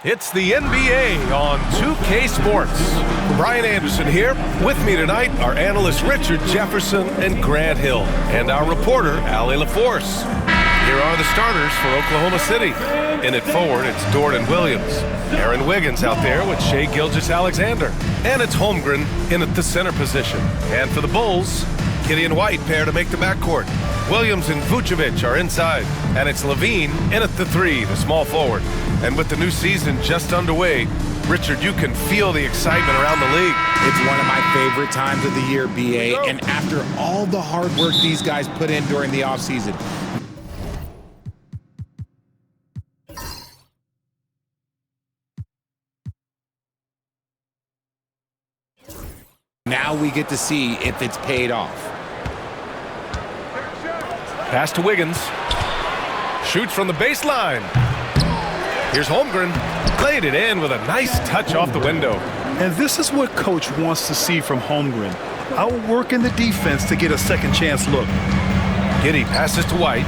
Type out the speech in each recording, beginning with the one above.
It's the NBA on 2K Sports. Brian Anderson here. With me tonight are analysts Richard Jefferson and Grant Hill, and our reporter, Allie LaForce. Here are the starters for Oklahoma City. In at forward, it's Dorian Williams. Aaron Wiggins out there with Shai Gilgeous-Alexander. And it's Holmgren in at the center position. And for the Bulls, Gideon White pair to make the backcourt. Williams and Vucevic are inside. And it's LaVine in at the three, the small forward. And with the new season just underway, Richard, you can feel the excitement around the league. It's one of my favorite times of the year, BA. And after all the hard work these guys put in during the offseason, now we get to see if it's paid off. Pass to Wiggins. Shoots from the baseline. Here's Holmgren. Played it in with a nice touch off the window. And this is what Coach wants to see from Holmgren. Outworking the defense to get a second chance look. Giddey passes to White.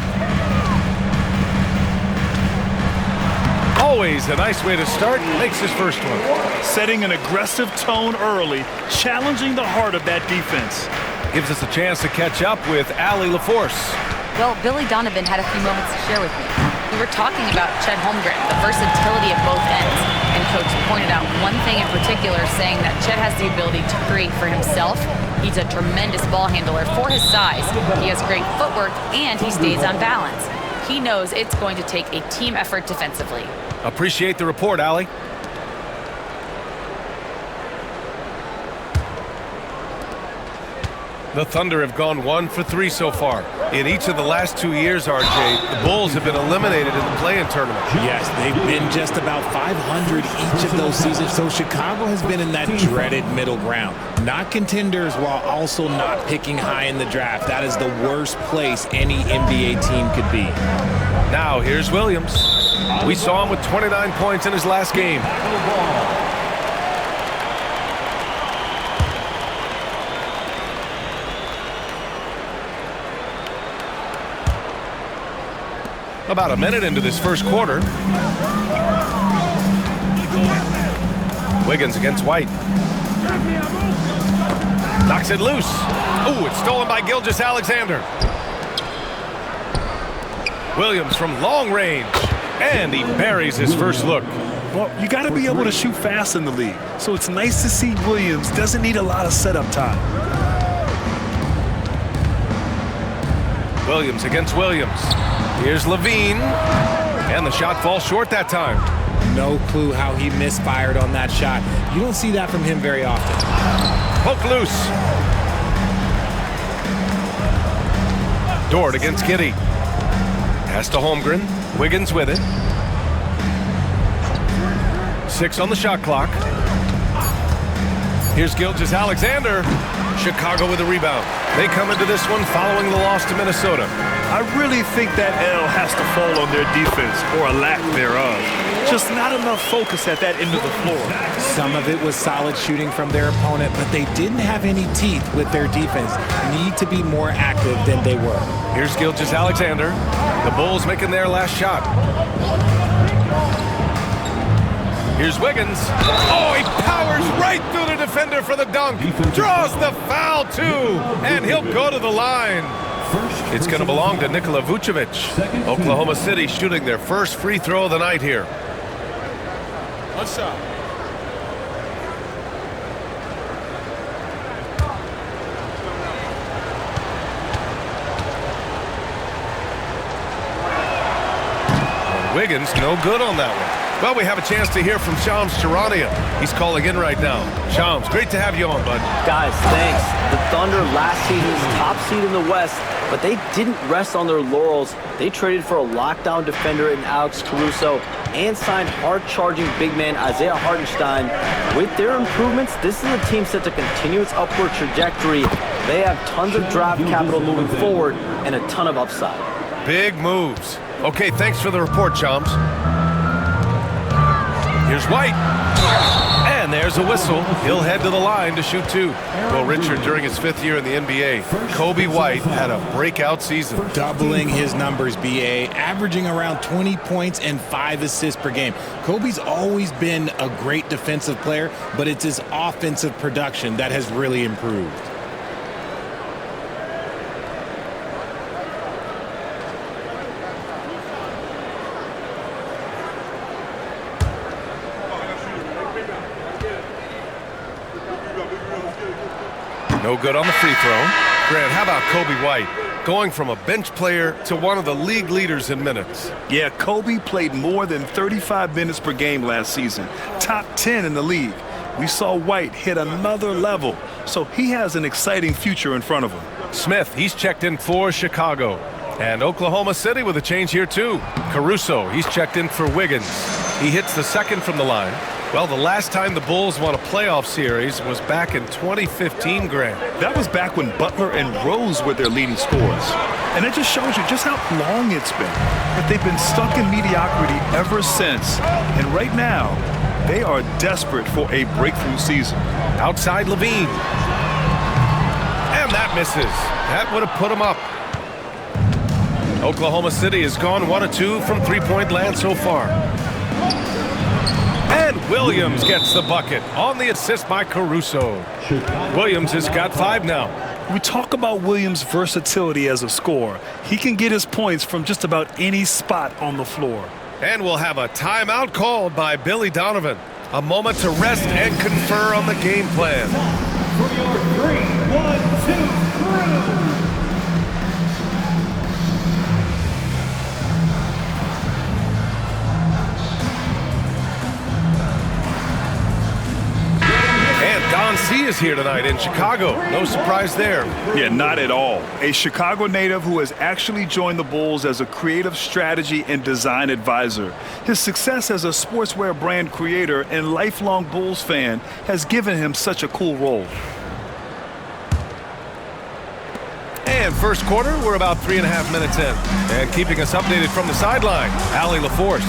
Always a nice way to start. Makes his first one. Setting an aggressive tone early, challenging the heart of that defense. Gives us a chance to catch up with Allie LaForce. Well, Billy Donovan had a few moments to share with me. We were talking about Chet Holmgren, the versatility of both ends. And Coach pointed out one thing in particular, saying that Chet has the ability to create for himself. He's a tremendous ball handler for his size. He has great footwork, and he stays on balance. He knows it's going to take a team effort defensively. Appreciate the report, Allie. The Thunder have gone 1 for 3 so far. In each of the last 2 years, RJ, the Bulls have been eliminated in the play-in tournament. Yes, they've been just about 500 each of those seasons, so Chicago has been in that dreaded middle ground. Not contenders while also not picking high in the draft. That is the worst place any NBA team could be. Now, here's Williams. We saw him with 29 points in his last game. About a minute into this first quarter. Wiggins against White. Knocks it loose. Ooh, it's stolen by Gilgeous-Alexander. Williams from long range. And he buries his first look. Well, you got to be able to shoot fast in the league. So it's nice to see Williams doesn't need a lot of setup time. Williams against Williams. Here's LaVine. And the shot falls short that time. No clue how he misfired on that shot. You don't see that from him very often. Poke loose. Dort against Giddey. Pass to Holmgren. Wiggins with it. 6 on the shot clock. Here's Gilgeous-Alexander. Chicago with a rebound. They come into this one following the loss to Minnesota. I really think that L has to fall on their defense, or a lack thereof. Just not enough focus at that end of the floor. Some of it was solid shooting from their opponent, but they didn't have any teeth with their defense. Need to be more active than they were. Here's Gilgeous-Alexander. The Bulls making their last shot. Here's Wiggins. Oh, he powers right through the defender for the dunk. Draws the foul, too. And he'll go to the line. It's going to belong to Nikola Vucevic. Oklahoma City shooting their first free throw of the night here. One shot. Wiggins, no good on that one. Well, we have a chance to hear from Shams Charania. He's calling in right now. Shams, great to have you on, bud. Guys, thanks. The Thunder last season's top seed in the West, but they didn't rest on their laurels. They traded for a lockdown defender in Alex Caruso and signed hard-charging big man Isaiah Hartenstein. With their improvements, this is a team set to continue its upward trajectory. They have tons of draft capital moving forward and a ton of upside. Big moves. Okay, thanks for the report, Shams. Here's White. And there's a whistle. He'll head to the line to shoot 2. Well, Richard, during his 5th year in the NBA, Coby White had a breakout season. Doubling his numbers, B.A., averaging around 20 points and 5 assists per game. Coby's always been a great defensive player, but it's his offensive production that has really improved. No good on the free throw. Grant, how about Coby White? Going from a bench player to one of the league leaders in minutes. Yeah, Coby played more than 35 minutes per game last season. Top 10 in the league. We saw White hit another level, so he has an exciting future in front of him. Smith, he's checked in for Chicago. And Oklahoma City with a change here too. Caruso, he's checked in for Wiggins. He hits the second from the line. Well, the last time the Bulls won a playoff series was back in 2015, Grant. That was back when Butler and Rose were their leading scorers. And it just shows you just how long it's been. But they've been stuck in mediocrity ever since. And right now, they are desperate for a breakthrough season. Outside Levine. And that misses. That would have put him up. Oklahoma City has gone 1 of 2 from three-point land so far. And Williams gets the bucket on the assist by Caruso. Williams has got 5 now. We talk about Williams' versatility as a scorer. He can get his points from just about any spot on the floor. And we'll have a timeout called by Billy Donovan. A moment to rest and confer on the game plan. For your 3, 1, 2, 3. Don C is here tonight in Chicago. No surprise there. Yeah, not at all. A Chicago native who has actually joined the Bulls as a creative strategy and design advisor. His success as a sportswear brand creator and lifelong Bulls fan has given him such a cool role. And first quarter, we're about 3.5 minutes in. And keeping us updated from the sideline, Allie LaForce.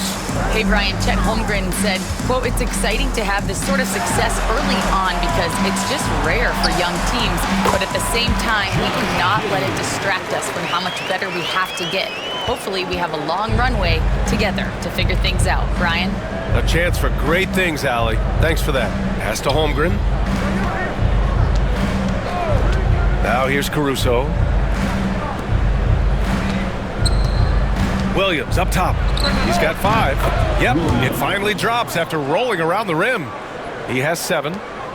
Hey, Brian, Chet Holmgren said, quote, "It's exciting to have this sort of success early on because it's just rare for young teams. But at the same time, we cannot let it distract us from how much better we have to get. Hopefully, we have a long runway together to figure things out." Brian? A chance for great things, Allie. Thanks for that. Pass to Holmgren. Now here's Caruso. Williams up top. He's got 5. Yep, it finally drops after rolling around the rim. He has 7.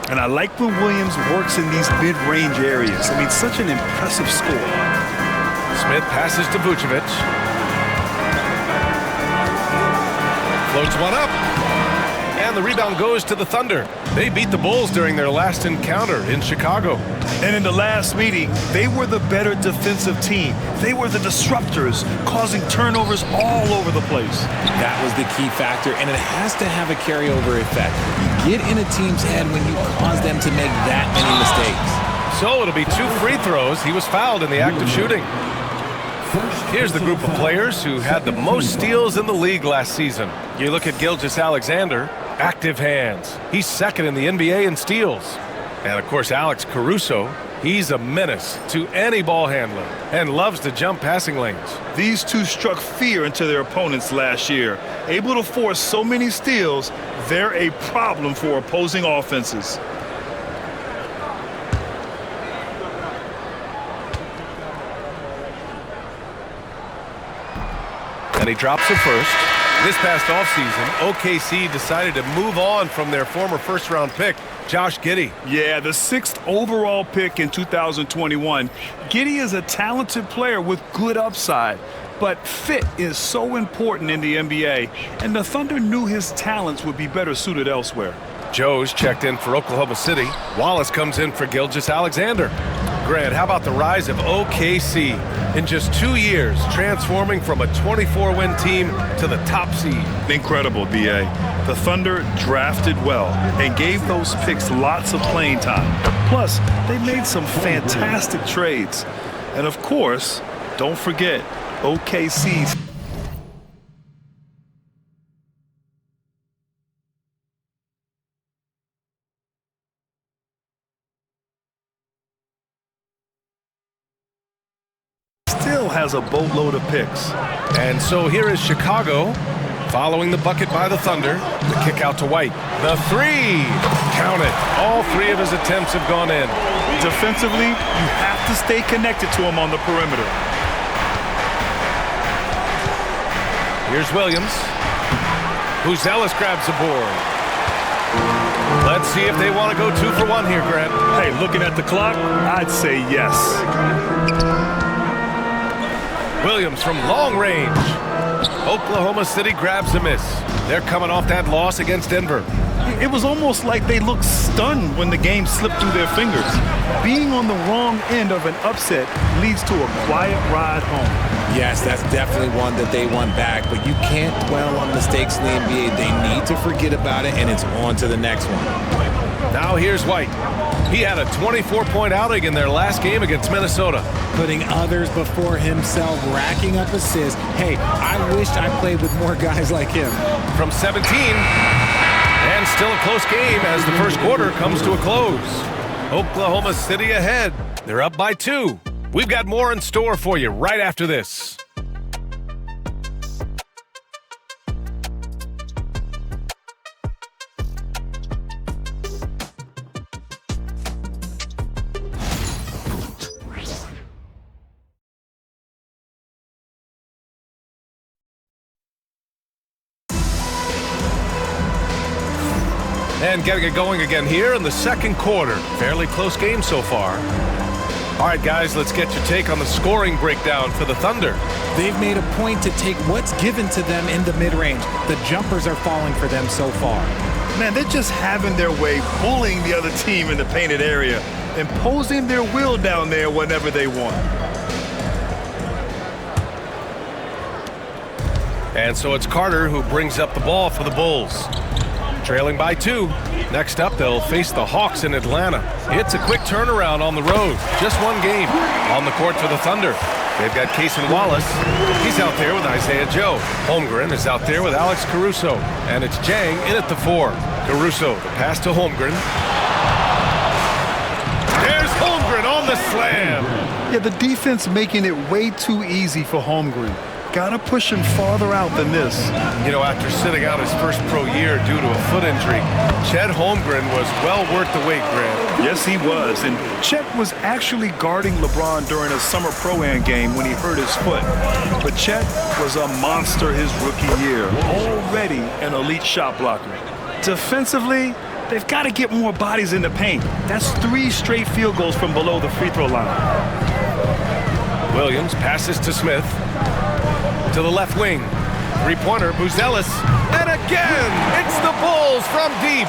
And I like when Williams works in these mid-range areas. I mean, such an impressive score. Smith passes to Vucevic. Floats one up. And the rebound goes to the Thunder. They beat the Bulls during their last encounter in Chicago. And in the last meeting, they were the better defensive team. They were the disruptors, causing turnovers all over the place. That was the key factor, and it has to have a carryover effect. You get in a team's head when you cause them to make that many mistakes. So it'll be 2 free throws. He was fouled in the act of shooting. Here's the group of players who had the most steals in the league last season. You look at Gilgeous-Alexander, active hands. He's second in the NBA in steals. And of course, Alex Caruso, he's a menace to any ball handler and loves to jump passing lanes. These two struck fear into their opponents last year. Able to force so many steals, they're a problem for opposing offenses. And he drops the first. This past offseason, OKC decided to move on from their former first-round pick, Josh Giddey. Yeah, the 6th overall pick in 2021. Giddey is a talented player with good upside, but fit is so important in the NBA, and the Thunder knew his talents would be better suited elsewhere. Joe's checked in for Oklahoma City. Wallace comes in for Gilgeous-Alexander. Grant, how about the rise of OKC in just 2 years, transforming from a 24-win team to the top seed? Incredible, B.A. The Thunder drafted well and gave those picks lots of playing time. Plus, they made some fantastic trades. And of course, don't forget OKC's has a boatload of picks. And so here is Chicago following the bucket by the Thunder. The kick out to White. The three. Count it. All three of his attempts have gone in. Defensively, you have to stay connected to him on the perimeter. Here's Williams. Buzelis grabs the board. Let's see if they want to go 2 for 1 here, Grant. Hey, looking at the clock, I'd say yes. Williams from long range. Oklahoma City grabs a miss. They're coming off that loss against Denver. It was almost like they looked stunned when the game slipped through their fingers. Being on the wrong end of an upset leads to a quiet ride home. Yes, that's definitely one that they want back, but you can't dwell on mistakes in the NBA. They need to forget about it, and it's on to the next one. Now here's White. He had a 24-point outing in their last game against Minnesota. Putting others before himself, racking up assists. Hey, I wish I played with more guys like him. From 17, and still a close game as the first quarter comes to a close. Oklahoma City ahead. They're up by 2. We've got more in store for you right after this. And getting it going again here in the second quarter. Fairly close game so far. All right, guys, let's get your take on the scoring breakdown for the Thunder. They've made a point to take what's given to them in the mid-range. The jumpers are falling for them so far. Man, they're just having their way, bullying the other team in the painted area, imposing their will down there whenever they want. And so it's Carter who brings up the ball for the Bulls. Trailing by 2. Next up, they'll face the Hawks in Atlanta. It's a quick turnaround on the road. Just one game. On the court for the Thunder. They've got Cason Wallace. He's out there with Isaiah Joe. Holmgren is out there with Alex Caruso. And it's Jang in at the 4. Caruso, the pass to Holmgren. There's Holmgren on the slam. Yeah, the defense making it way too easy for Holmgren. Gotta push him farther out than this. You know, after sitting out his first pro year due to a foot injury, Chet Holmgren was well worth the wait, Grant. Yes, he was. And Chet was actually guarding LeBron during a summer pro-am game when he hurt his foot. But Chet was a monster his rookie year, already an elite shot blocker. Defensively, they've got to get more bodies in the paint. That's 3 straight field goals from below the free throw line. Williams passes to Smith. To the left wing. 3-pointer, Buzelis. And again, it's the Bulls from deep.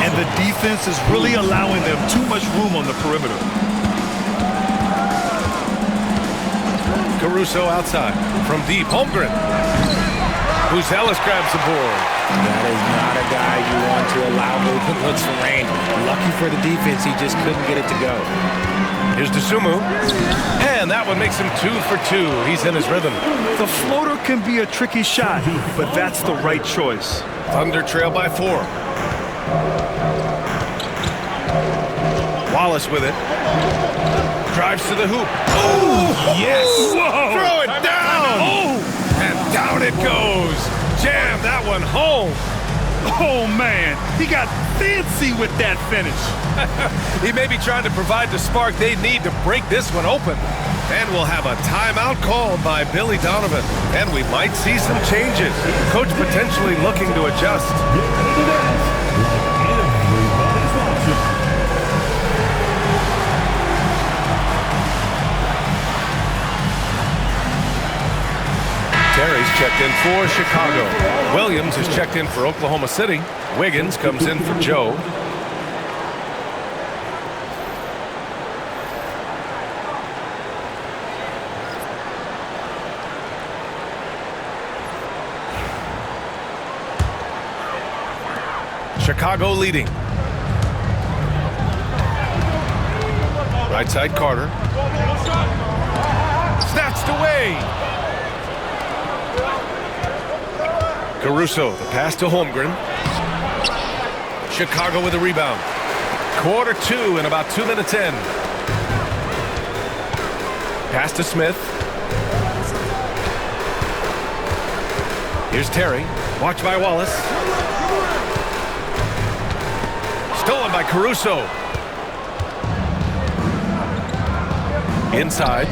And the defense is really allowing them too much room on the perimeter. Caruso outside. From deep, Holmgren. Buzelis grabs the board. That is not a guy you want to allow open looks for range. Lucky for the defense, he just couldn't get it to go. Here's Dosunmu. And that one makes him 2 for 2. He's in his rhythm. The floater can be a tricky shot, but that's the right choice. Thunder trail by 4. Wallace with it. Drives to the hoop. Oh, yes. Whoa. Throw it down. Oh. And down it goes. Jam that one home. Oh, man. He got fancy with that finish. He may be trying to provide the spark they need to break this one open. And we'll have a timeout called by Billy Donovan. And we might see some changes. Coach potentially looking to adjust. Terry's checked in for Chicago. Williams is checked in for Oklahoma City. Wiggins comes in for Joe. Chicago leading. Right side, Carter. Snatched away. Caruso, the pass to Holmgren. Chicago with a rebound. Quarter 2 and about 2 minutes in. Pass to Smith. Here's Terry. Watch by Wallace. Stolen by Caruso. Inside.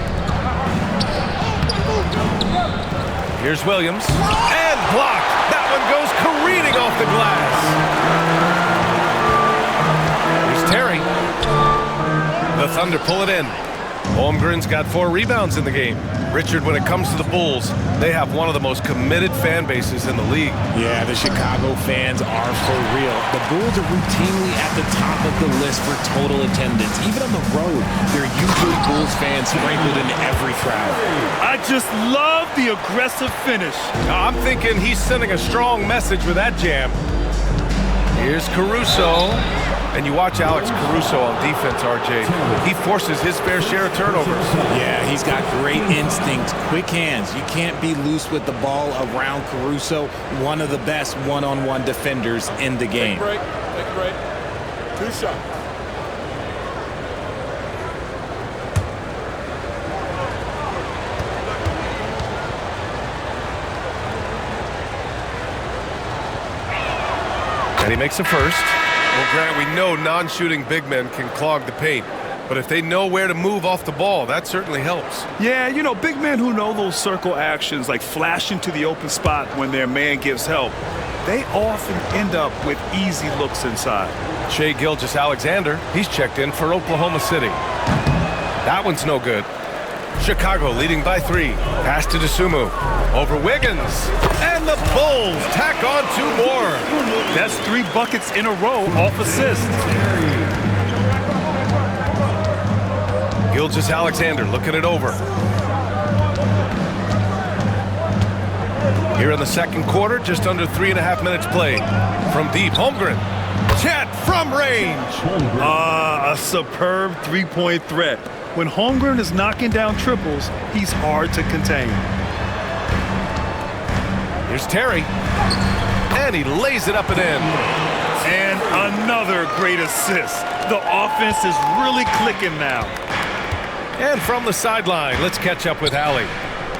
Here's Williams. And blocked. That one goes careening off the glass. Here's Terry. The Thunder pull it in. Holmgren's got 4 rebounds in the game. Richard, when it comes to the Bulls, they have one of the most committed fan bases in the league. Yeah, the Chicago fans are for real. The Bulls are routinely at the top of the list for total attendance. Even on the road, there are usually Bulls fans sprinkled in every crowd. I just love the aggressive finish. I'm thinking he's sending a strong message with that jam. Here's Caruso. And you watch Alex Caruso on defense, RJ. He forces his fair share of turnovers. Yeah, he's got great instinct, quick hands. You can't be loose with the ball around Caruso, one of the best one-on-one defenders in the game. Take a break. 2 shots. And he makes a first. Well, Grant, we know non-shooting big men can clog the paint, but if they know where to move off the ball, that certainly helps. Yeah, you know, big men who know those circle actions, like flashing to the open spot when their man gives help, they often end up with easy looks inside. Shai Gilgeous-Alexander, he's checked in for Oklahoma City. That one's no good. Chicago leading by 3. Pass to Dosunmu. Over Wiggins. And the Bulls tack on 2 more. That's 3 buckets in a row off assists. Gilgeous-Alexander looking it over. Here in the second quarter, just under 3.5 minutes played. From deep, Holmgren. Chet from range. A superb three-point threat. When Holmgren is knocking down triples, he's hard to contain. Here's Terry. And he lays it up and in. And another great assist. The offense is really clicking now. And from the sideline, let's catch up with Allie.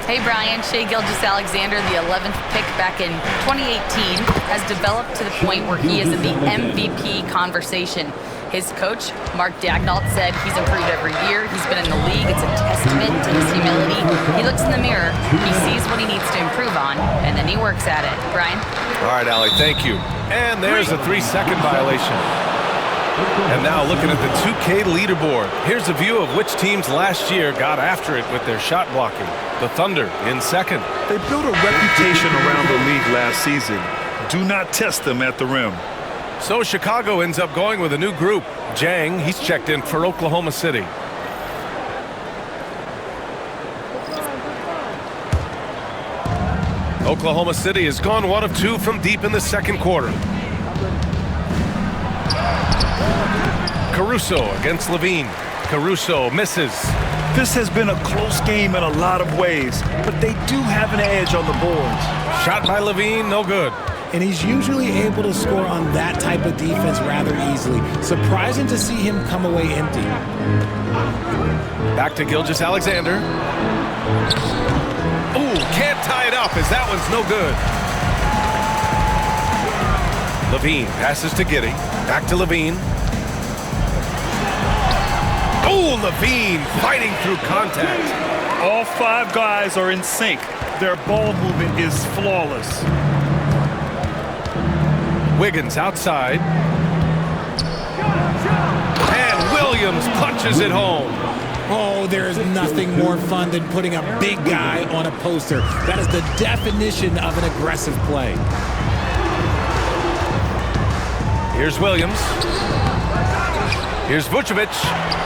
Hey, Brian. Shai Gilgeous-Alexander, the 11th pick back in 2018, has developed to the point where he is in the MVP conversation. His coach, Mark Daigneault, said he's improved every year. He's been in the league. It's a testament to his humility. He looks in the mirror, he sees what he needs to improve on, and then he works at it. Brian? All right, Allie, thank you. And there's a 3-second violation. And now looking at the 2K leaderboard. Here's a view of which teams last year got after it with their shot blocking. The Thunder in second. They built a reputation around the league last season. Do not test them at the rim. So Chicago ends up going with a new group. Jang, he's checked in for Oklahoma City. Oklahoma City has gone 1 of 2 from deep in the second quarter. Caruso against Levine. Caruso misses. This has been a close game in a lot of ways, but they do have an edge on the boards. Shot by Levine, no good. And he's usually able to score on that type of defense rather easily. Surprising to see him come away empty. Back to Gilgeous-Alexander. Ooh, can't tie it up as that one's no good. Levine passes to Giddey. Back to Levine. Oh, Levine fighting through contact. All 5 guys are in sync. Their ball movement is flawless. Wiggins outside. And Williams punches it home. Oh, there is nothing more fun than putting a big guy on a poster. That is the definition of an aggressive play. Here's Williams. Here's Vucevic.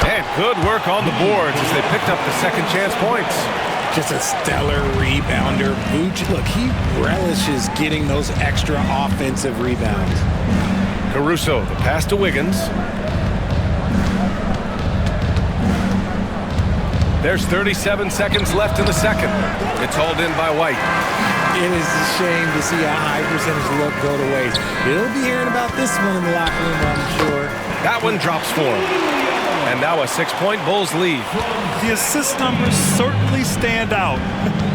And good work on the boards as they picked up the second chance points. Just a stellar rebounder. Vucevic, look, he relishes getting those extra offensive rebounds. Caruso, the pass to Wiggins. There's 37 seconds left in the second. It's hauled in by White. It is a shame to see a high percentage look go to waste. He'll be hearing about this one in the locker room, I'm sure. That one drops for him. And now a 6-point Bulls lead. The assist numbers certainly stand out.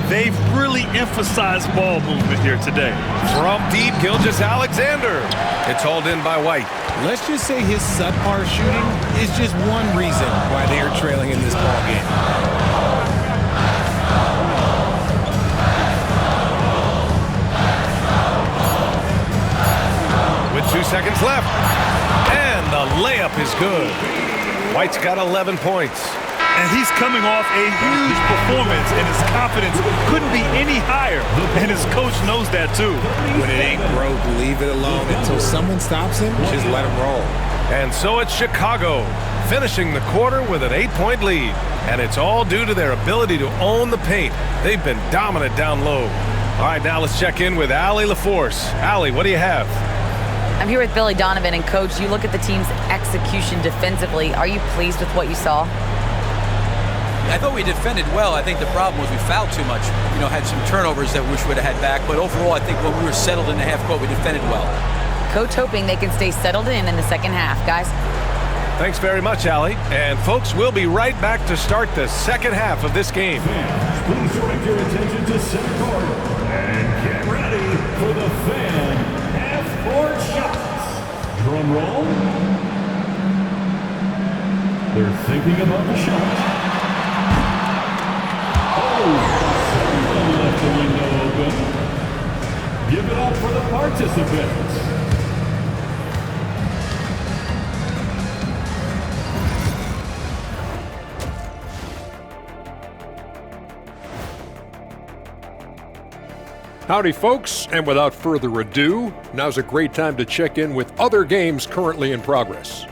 They've really emphasized ball movement here today. From deep, Gilgeous-Alexander. It's hauled in by White. Let's just say his subpar shooting is just one reason why they are trailing in this ball game. With 2 seconds left. And the layup is good. White's got 11 points. And he's coming off a huge performance, and his confidence couldn't be any higher. And his coach knows that too. When it ain't broke, leave it alone until someone stops him. Just let him roll. And so it's Chicago, finishing the quarter with an 8-point lead. And it's all due to their ability to own the paint. They've been dominant down low. All right, now let's check in with Allie LaForce. Allie, what do you have? I'm here with Billy Donovan, and Coach, you look at the team's execution defensively. Are you pleased with what you saw? I thought we defended well. I think the problem was we fouled too much. Had some turnovers that we wish we would have had back. But overall, I think when we were settled in the half court, we defended well. Coach hoping they can stay settled in the second half, guys. Thanks very much, Allie. And folks, we'll be right back to start the second half of this game. Fans, please direct your attention to center court and get ready for the fan half-court shots. Drum roll. They're thinking about the shot. Someone left the window open. Give it up for the participants. Howdy, folks, and without further ado, now's a great time to check in with other games currently in progress.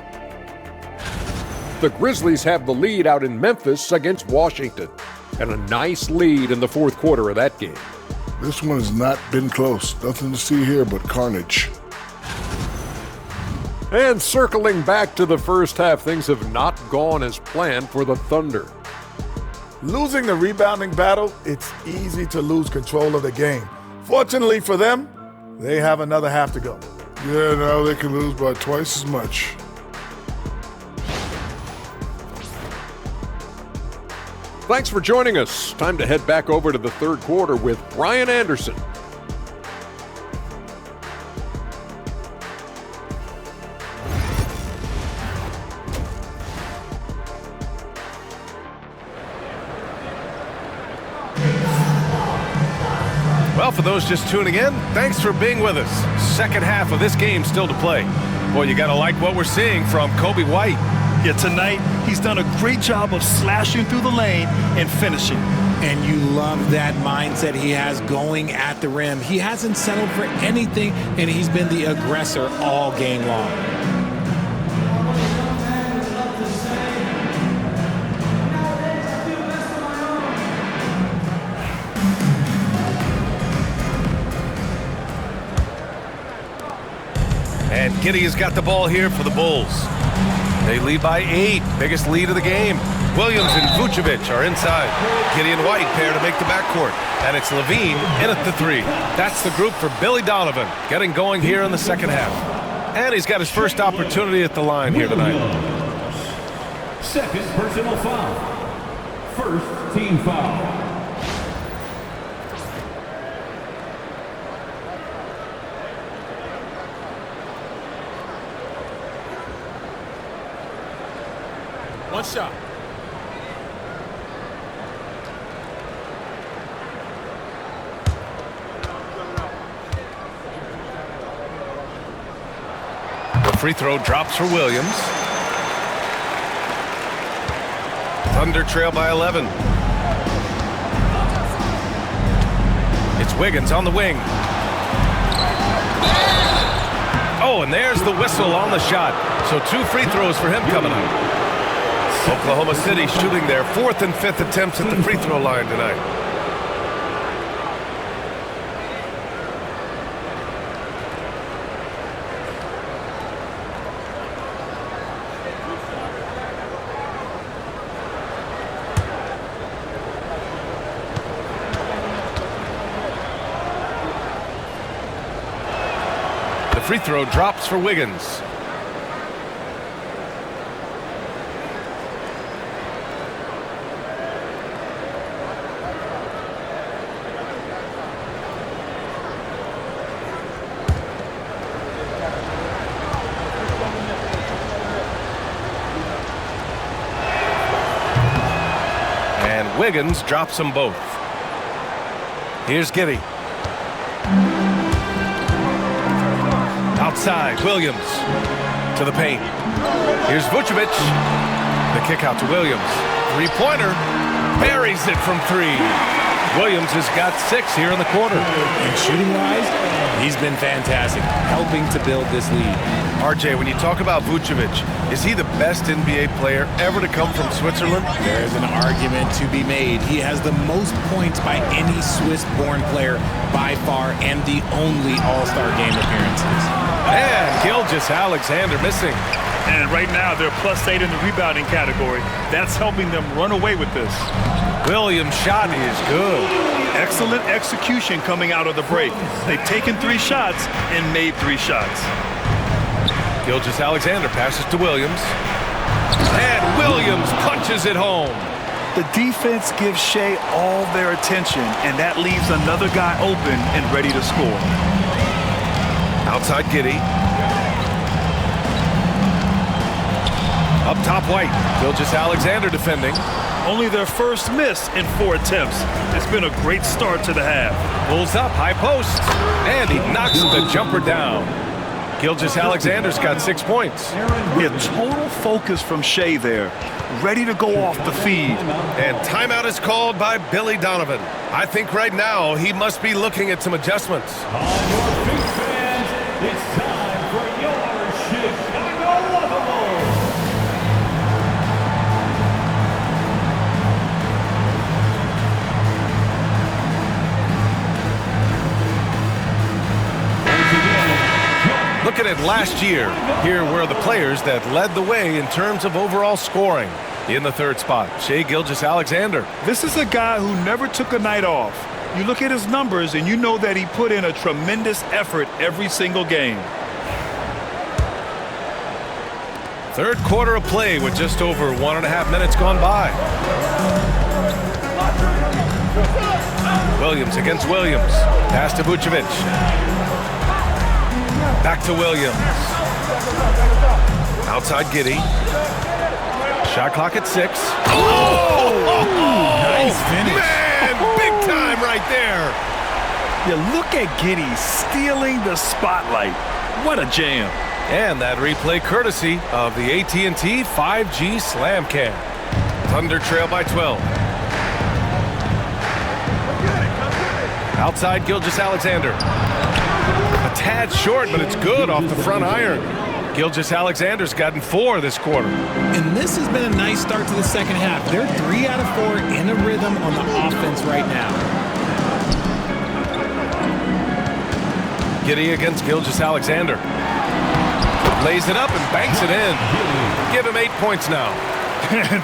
The Grizzlies have the lead out in Memphis against Washington, and a nice lead in the fourth quarter of that game. This one has not been close. Nothing to see here but carnage. And circling back to the first half, things have not gone as planned for the Thunder. Losing the rebounding battle, it's easy to lose control of the game. Fortunately for them, they have another half to go. Yeah, now they can lose by twice as much. Thanks for joining us. Time to head back over to the third quarter with Brian Anderson. Well, for those just tuning in, thanks for being with us. Second half of this game still to play. Boy, you got to like what we're seeing from Coby White. Yeah, tonight, he's done a great job of slashing through the lane and finishing. And you love that mindset he has going at the rim. He hasn't settled for anything, and he's been the aggressor all game long. And Giddey has got the ball here for the Bulls. They lead by 8, biggest lead of the game. Williams and Vucevic are inside. Giddey and White pair to make the backcourt. And it's Levine in at the 3. That's the group for Billy Donovan, getting going here in the second half. And he's got his first opportunity at the line here tonight. Second personal foul. First team foul. One shot. The free throw drops for Williams. Thunder trail by 11. It's Wiggins on the wing. Oh, and there's the whistle on the shot. So 2 free throws for him coming up. Oklahoma City shooting their 4th and 5th attempts at the free throw line tonight. The free throw drops for Wiggins. Wiggins drops them both. Here's Giddey. Outside, Williams to the paint. Here's Vucevic. The kick out to Williams. Three-pointer. Buries it from three. Williams has got 6 here in the quarter. And shooting-wise, he's been fantastic, helping to build this lead. RJ, when you talk about Vucevic, is he the best NBA player ever to come from Switzerland? There's an argument to be made. He has the most points by any Swiss-born player by far and the only All-Star game appearances. And Gilgeous-Alexander missing. And right now, they're +8 in the rebounding category. That's helping them run away with this. Williams' shot is good. Excellent execution coming out of the break. They've taken 3 shots and made 3 shots. Gilgeous-Alexander passes to Williams. And Williams punches it home. The defense gives Shea all their attention, and that leaves another guy open and ready to score. Outside Giddey. Up top White. Gilgeous-Alexander defending. Only their first miss in 4 attempts. It's been a great start to the half. Pulls up, high post. And he knocks the jumper down. Gilgeous-Alexander's got 6 points. Yeah, total focus from Shea there. Ready to go off the feed. And timeout is called by Billy Donovan. I think right now he must be looking at some adjustments. On your feet, fans, it's time for your Chicago Waffle. Looking at last year, here were the players that led the way in terms of overall scoring. In the 3rd spot, Shai Gilgeous-Alexander. This is a guy who never took a night off. You look at his numbers and you know that he put in a tremendous effort every single game. 3rd quarter of play with just over 1.5 minutes gone by. Williams against Williams. Pass to Vucevic. Back to Williams. Outside Giddey. Shot clock at 6. Nice finish. Man, big time right there. Yeah, look at Giddey stealing the spotlight. What a jam. And that replay courtesy of the AT&T 5G Slam Cam. Thunder trail by 12. Outside Gilgeous-Alexander. A tad short, but it's good off the front iron. Gilgeous-Alexander's gotten 4 this quarter. And this has been a nice start to the second half. They're 3 out of 4 in a rhythm on the offense right now. Giddey against Gilgeous-Alexander. Lays it up and banks it in. Give him 8 points now.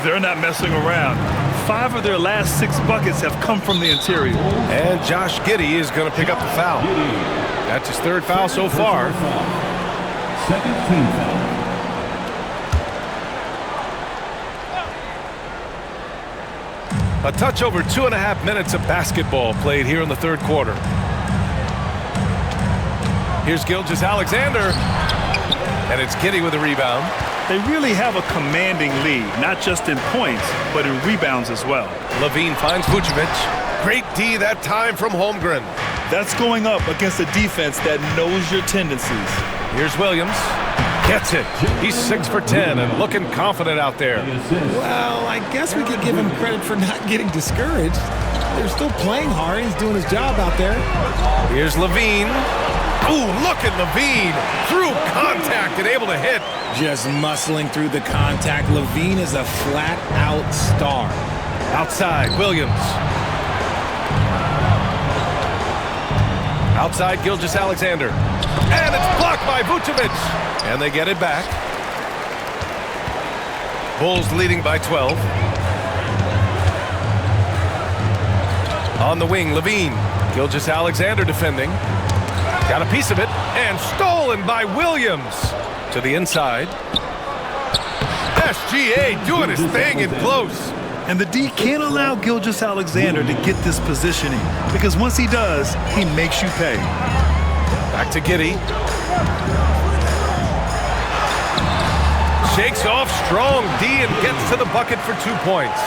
They're not messing around. 5 of their last 6 buckets have come from the interior. And Josh Giddey is going to pick up the foul. That's his 3rd foul so far. Second team foul. A touch over 2.5 minutes of basketball played here in the 3rd quarter. Here's Gilgeous-Alexander. And it's Giddey with a rebound. They really have a commanding lead, not just in points, but in rebounds as well. Levine finds Vucevic. Great D that time from Holmgren. That's going up against a defense that knows your tendencies. Here's Williams. Gets it. He's 6 for 10 and looking confident out there. Well, I guess we could give him credit for not getting discouraged. They're still playing hard. He's doing his job out there. Here's Levine. Ooh, look at Levine. Through contact and able to hit. Just muscling through the contact. Levine is a flat-out star. Outside, Williams. Outside, Gilgeous-Alexander. And it's blocked by Vucevic. And they get it back. Bulls leading by 12. On the wing, Levine. Gilgeous-Alexander defending. Got a piece of it. And stolen by Williams. To the inside. SGA doing his thing in close. And the D can't allow Gilgeous-Alexander to get this positioning, because once he does, he makes you pay. Back to Giddey. Shakes off strong D and gets to the bucket for 2 points.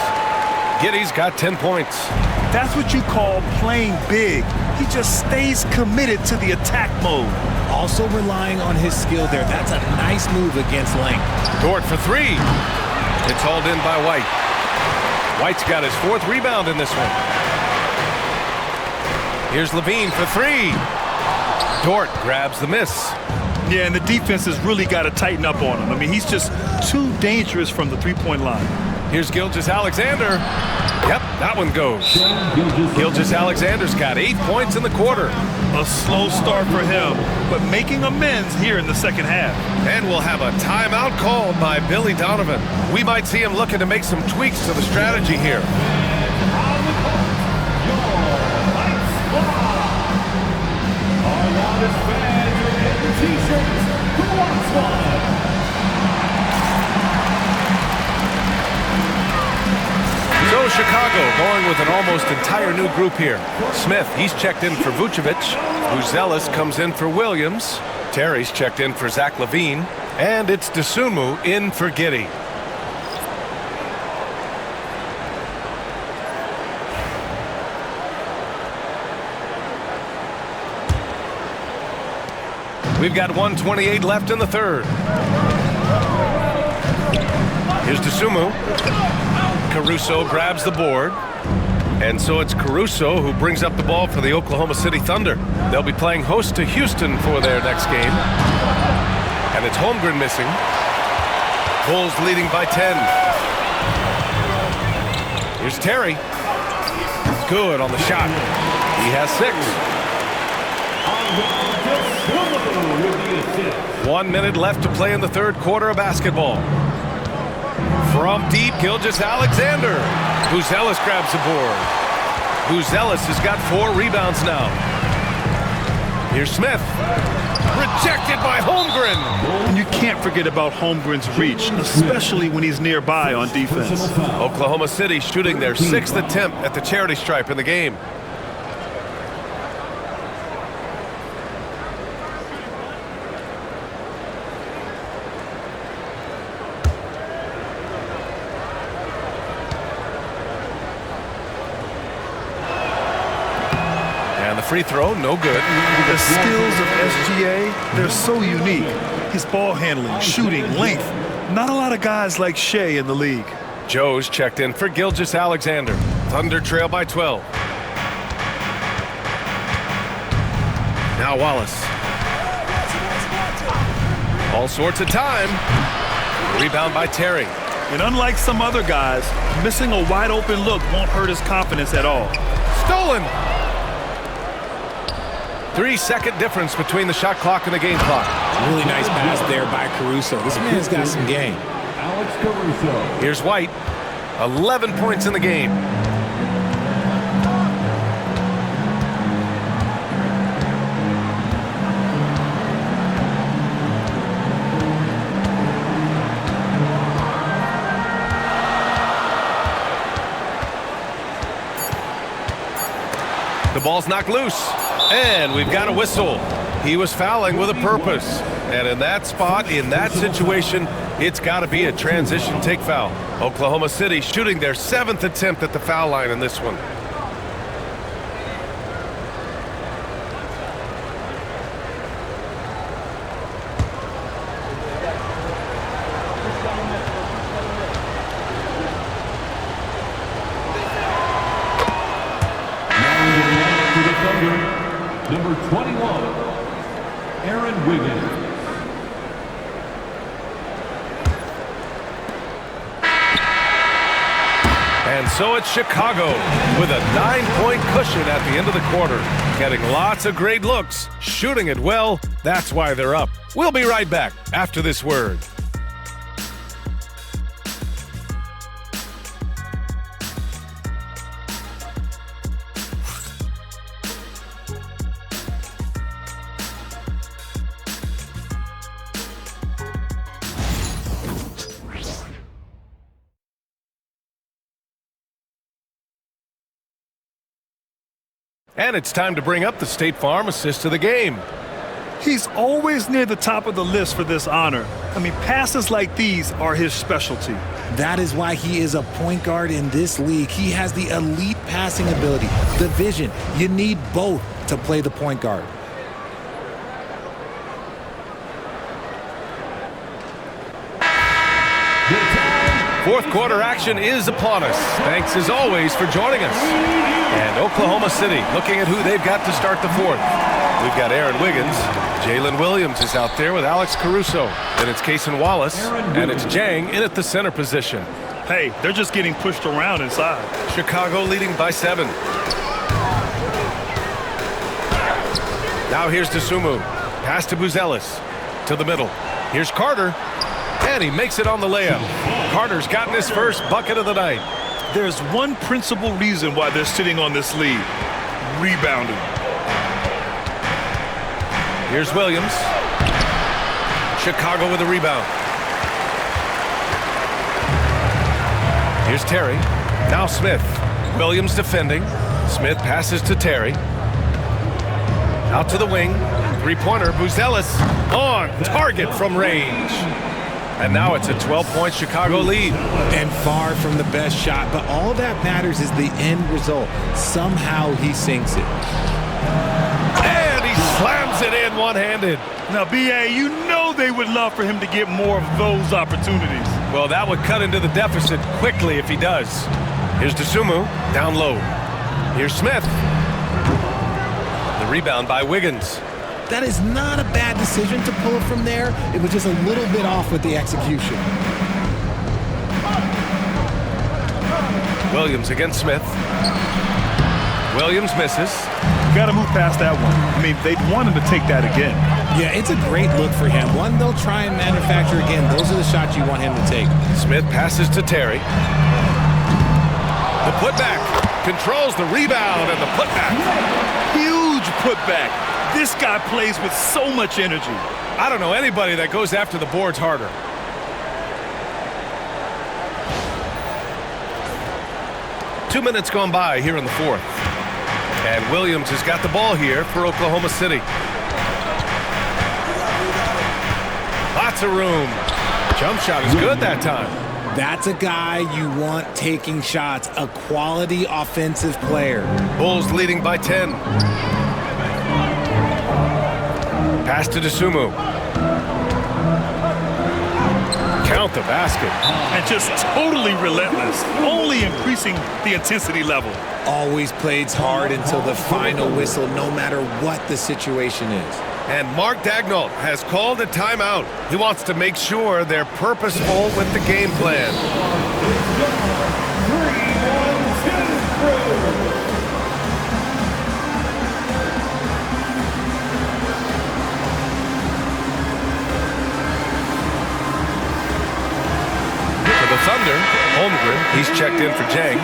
Giddey's got 10 points. That's what you call playing big. He just stays committed to the attack mode. Also relying on his skill there. That's a nice move against length. Dort for three. It's hauled in by White. White's got his 4th rebound in this one. Here's Levine for three. Dort grabs the miss. Yeah, and the defense has really got to tighten up on him. I mean, he's just too dangerous from the three-point line. Here's Gilgeous-Alexander. Yep, that one goes. Gilgeous-Alexander's got 8 points in the quarter. A slow start for him, but making amends here in the second half. And we'll have a timeout called by Billy Donovan. We might see him looking to make some tweaks to the strategy here. Our loudest fans are in the t-shirts. Who wants one? So Chicago going with an almost entire new group here. Smith, he's checked in for Vucevic. Buzelis comes in for Williams. Terry's checked in for Zach LaVine. And it's Dosunmu in for Giddey. We've got 1:28 left in the third. Here's Dosunmu. Caruso grabs the board. And so it's Caruso who brings up the ball for the Oklahoma City Thunder. They'll be playing host to Houston for their next game. And it's Holmgren missing. Bulls leading by 10. Here's Terry. Good on the shot. He has 6. 1 minute left to play in the third quarter of basketball. From deep, Gilgeous-Alexander. Buzelis grabs the board. Buzelis has got 4 rebounds now. Here's Smith. Rejected by Holmgren. And you can't forget about Holmgren's reach, especially when he's nearby on defense. Oklahoma City shooting their 6th attempt at the charity stripe in the game. Free throw, no good. The skills of SGA, they're so unique. His ball handling, shooting, length. Not a lot of guys like Shea in the league. Joe's checked in for Gilgeous-Alexander. Thunder trail by 12. Now Wallace. All sorts of time. Rebound by Terry. And unlike some other guys, missing a wide open look won't hurt his confidence at all. Stolen. 3-second difference between the shot clock and the game clock. Really nice pass there by Caruso. This man's got some game. Alex Caruso. Here's White. 11 points in the game. The ball's knocked loose. And we've got a whistle. He was fouling with a purpose. And in that spot, in that situation, it's got to be a transition take foul. Oklahoma City shooting their 7th attempt at the foul line in this one. Number 21, Aaron Wiggins. And so it's Chicago with a 9-point cushion at the end of the quarter. Getting lots of great looks, shooting it well. That's why they're up. We'll be right back after this word. And it's time to bring up the State Farm assist of the game. He's always near the top of the list for this honor. I mean, passes like these are his specialty. That is why he is a point guard in this league. He has the elite passing ability, the vision. You need both to play the point guard. Fourth quarter action is upon us. Thanks as always for joining us. And Oklahoma City looking at who they've got to start the fourth. We've got Aaron Wiggins. Jalen Williams is out there with Alex Caruso. Then it's Cason Wallace. And it's Jang in at the center position. Hey, they're just getting pushed around inside. Chicago leading by 7. Now here's Dosunmu. Pass to Buzelis. To the middle. Here's Carter. And he makes it on the layup. Carter's gotten his first bucket of the night. There's one principal reason why they're sitting on this lead. Rebounding. Here's Williams. Chicago with a rebound. Here's Terry. Now Smith. Williams defending. Smith passes to Terry. Out to the wing. Three-pointer. Buzelis on target from range. And now it's a 12-point Chicago lead. And far from the best shot, but all that matters is the end result. Somehow he sinks it. And he slams it in one-handed. Now, B.A., you know they would love for him to get more of those opportunities. Well, that would cut into the deficit quickly if he does. Here's Dosunmu, down low. Here's Smith. The rebound by Wiggins. That is not a bad decision to pull it from there. It was just a little bit off with the execution. Williams against Smith. Williams misses. Got to move past that one. I mean, they'd want him to take that again. Yeah, it's a great look for him. One they'll try and manufacture again. Those are the shots you want him to take. Smith passes to Terry. The putback. Controls the rebound and the putback. Huge putback. This guy plays with so much energy. I don't know anybody that goes after the boards harder. Two minutes gone by here in the fourth. And Williams has got the ball here for Oklahoma City. Lots of room. Jump shot is good that time. That's a guy you want taking shots, a quality offensive player. Bulls leading by 10. Pass to Dosunmu. Count the basket. And just totally relentless, only increasing the intensity level. Always plays hard until the final whistle, no matter what the situation is. And Mark Daigneault has called a timeout. He wants to make sure they're purposeful with the game plan. Thunder, Holmgren, he's checked in for Jang.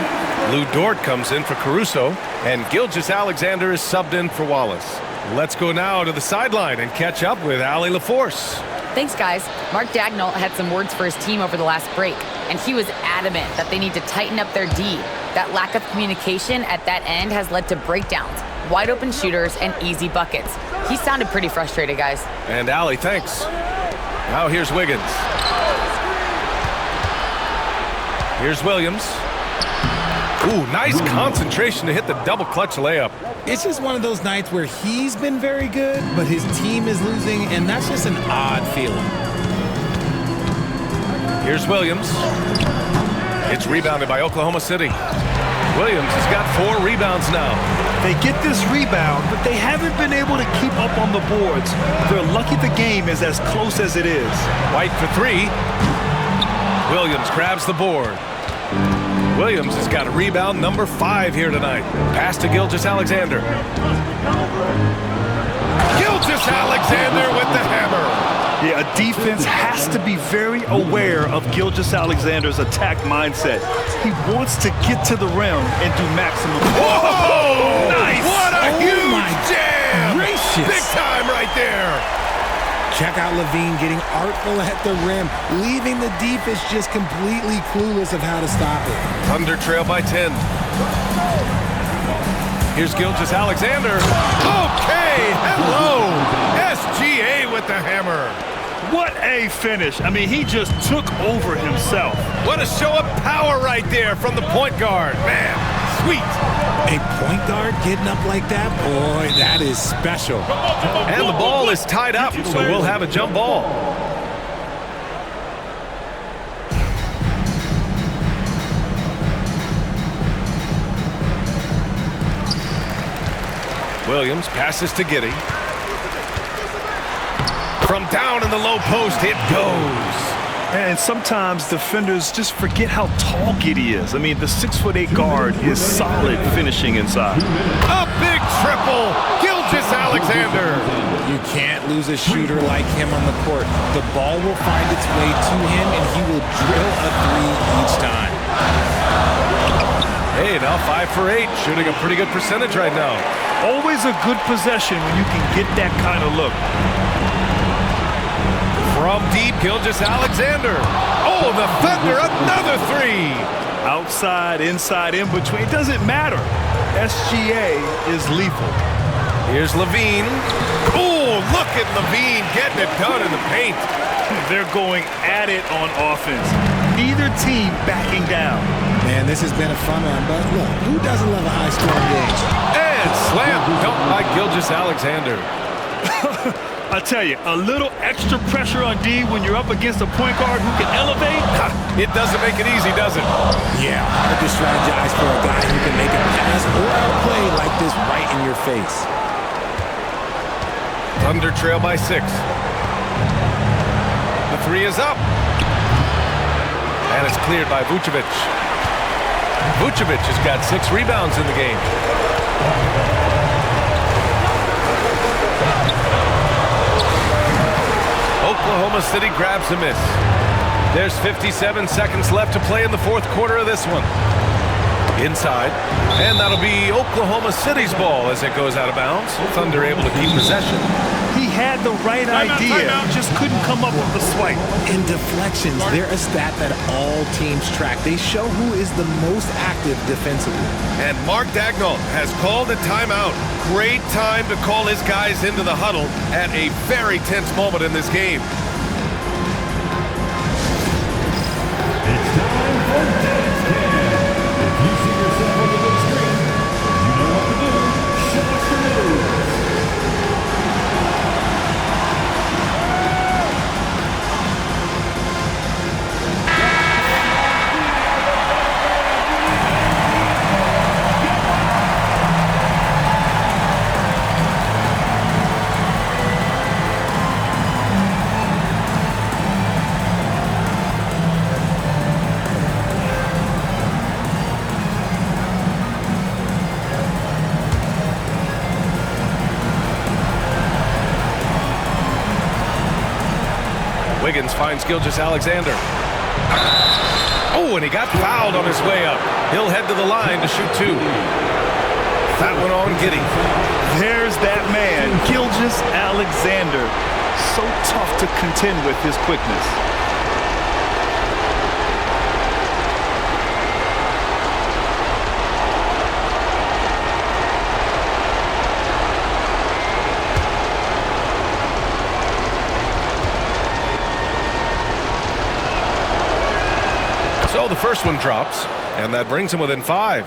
Lou Dort comes in for Caruso. And Gilgeous-Alexander is subbed in for Wallace. Let's go now to the sideline and catch up with Allie LaForce. Thanks, guys. Mark Daigneault had some words for his team over the last break, and he was adamant that they need to tighten up their D. That lack of communication at that end has led to breakdowns, wide open shooters, and easy buckets. He sounded pretty frustrated, guys. And Allie, thanks. Now here's Wiggins. Here's Williams. Ooh, nice concentration to hit the double clutch layup. It's just one of those nights where he's been very good, but his team is losing, and that's just an odd feeling. Here's Williams. It's rebounded by Oklahoma City. Williams has got 4 rebounds now. They get this rebound, but they haven't been able to keep up on the boards. They're lucky the game is as close as it is. White for 3. Williams grabs the board. Williams has got a rebound number 5 here tonight. Pass to Gilgeous-Alexander. Gilgeous-Alexander with the hammer. Yeah, a defense has to be very aware of Gilgeous-Alexander's attack mindset. He wants to get to the rim and do maximum. Whoa! Nice! What a huge jam! Gracious. Big time right there. Check out Levine getting artful at the rim, leaving the defense just completely clueless of how to stop it. Thunder trail by 10. Here's Gilgeous-Alexander. Okay, hello. What a finish. I mean, he just took over himself. What a show of power right there from the point guard. Man, sweet. A point guard getting up like that? Boy, that is special. And the ball is tied up, so we'll have a jump ball. Williams passes to Giddey. From down in the low post, it goes. And sometimes defenders just forget how tall Giddey is. I mean, the 6'8" guard is solid finishing inside. A big triple, Gilgeous-Alexander. You can't lose a shooter like him on the court. The ball will find its way to him, and he will drill a three each time. Hey, now 5 for 8, shooting a pretty good percentage right now. Always a good possession when you can get that kind of look. From deep, Gilgeous-Alexander. Oh, the Thunder, another three. Outside, inside, in between, it doesn't matter. SGA is lethal. Here's Levine. Oh, look at Levine getting it done in the paint. They're going at it on offense. Neither team backing down. Man, this has been a fun one, but look, who doesn't love a high-scoring game? And slam dunk by Gilgeous-Alexander. I tell you, a little extra pressure on D when you're up against a point guard who can elevate. It doesn't make it easy, does it? Yeah, hard to strategize for a guy who can make a pass or a play like this right in your face. Thunder trail by 6. The three is up. And it's cleared by Vucevic. Vucevic has got 6 rebounds in the game. Oklahoma City grabs a miss. There's 57 seconds left to play in the fourth quarter of this one. Inside, and that'll be Oklahoma City's ball as it goes out of bounds. Thunder able to keep possession. He had the right idea, just couldn't come up with the swipe. In deflections, they're a stat that all teams track. They show who is the most active defensively. And Mark Daigneault has called a timeout. Great time to call his guys into the huddle at a very tense moment in this game. It's time for Dance Cam. If you see yourself on the big screen, you know what to do. Show us your moves. Wiggins finds Gilgeous-Alexander. Oh, and he got fouled on his way up. He'll head to the line to shoot 2. That one on Giddey. There's that man, Gilgeous-Alexander. So tough to contend with his quickness. So the first one drops, and that brings him within 5.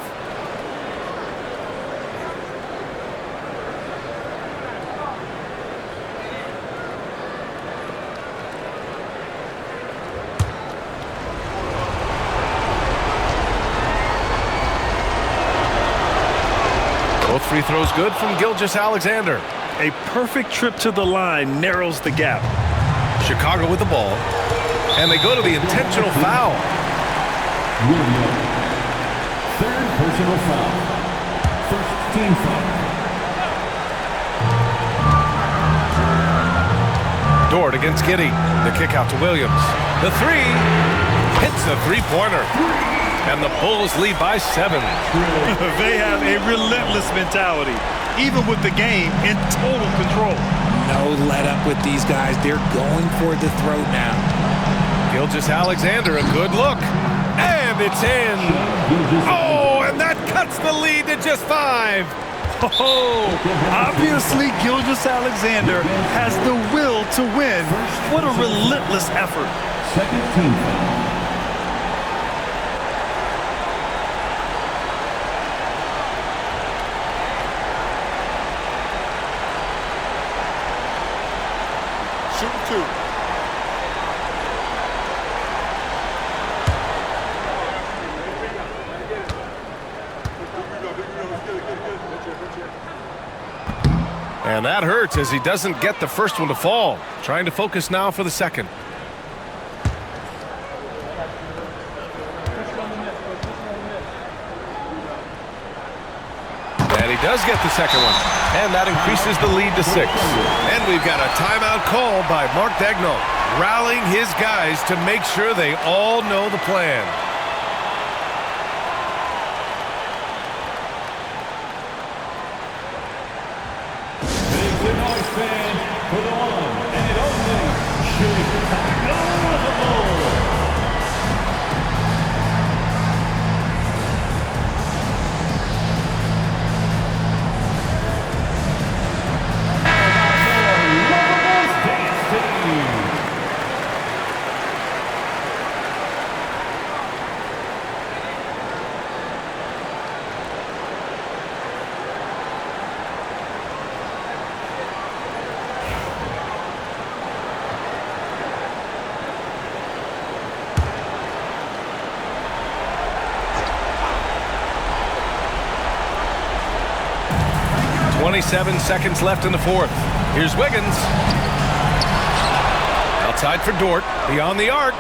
Both free throws good from Gilgeous-Alexander. A perfect trip to the line narrows the gap. Chicago with the ball, and they go to the intentional foul. Williams. Third personal foul. First team foul. Dort against Giddey. The kick out to Williams. The three hits the three-pointer. And the Bulls lead by 7. They have a relentless mentality, even with the game in total control. No let up with these guys. They're going for the throat now. Gilgeous-Alexander, a good look. And it's in. Oh, and that cuts the lead to just 5. Oh, obviously Gilgeous-Alexander has the will to win. What a relentless effort. Second team foul. Shooting 2. And that hurts as he doesn't get the first one to fall. Trying to focus now for the second. And he does get the second one. And that increases the lead to 6. And we've got a timeout call by Mark Daigneault, rallying his guys to make sure they all know the plan. For the one and only Chicago Bulls. .27 seconds left in the fourth. Here's Wiggins. Outside for Dort. Beyond the arc.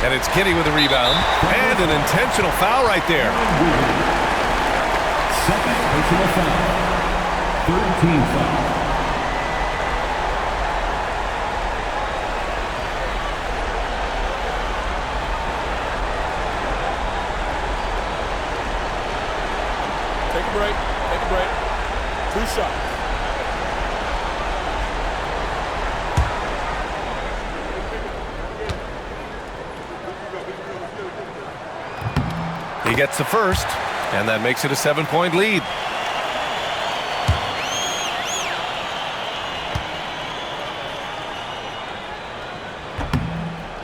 And it's Kinney with a rebound. And an intentional foul right there. Second personal foul. Third team foul. Take a break. Take a break. 2 shots. He gets the first, and that makes it a 7-point lead.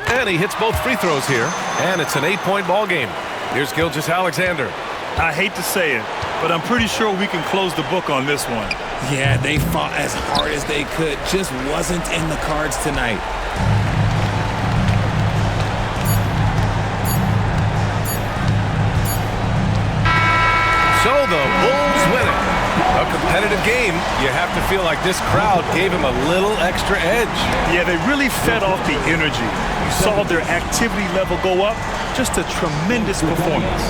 And he hits both free throws here, and it's an 8-point ball game. Here's Gilgeous-Alexander. I hate to say it, but I'm pretty sure we can close the book on this one. Yeah, they fought as hard as they could. Just wasn't in the cards tonight. So the Bulls win it. A competitive game. You have to feel like this crowd gave him a little extra edge. Yeah, they really fed off the energy. You saw their activity level go up. Just a tremendous performance.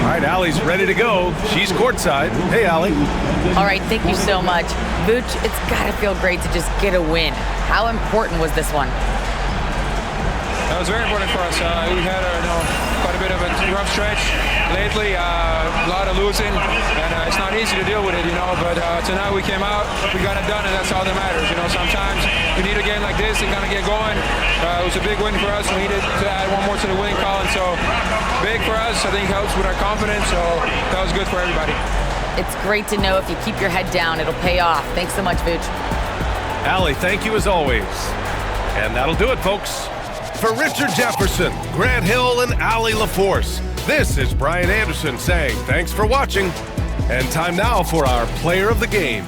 All right, Allie's ready to go. She's courtside. Hey, Allie. All right, thank you so much. Vooch, it's got to feel great to just get a win. How important was this one? It was very important for us. We had quite a bit of a rough stretch lately, a lot of losing, and it's not easy to deal with it, but tonight we came out, we got it done, and that's all that matters. Sometimes we need a game like this and kind of get going. It was a big win for us. We needed to add one more to the winning column, so big for us. I think helps with our confidence, so that was good for everybody. It's great to know if you keep your head down, it'll pay off. Thanks so much, Vooch. Allie, thank you as always. And that'll do it, folks. For Richard Jefferson, Grant Hill, and Allie LaForce, this is Brian Anderson saying thanks for watching. And time now for our player of the game.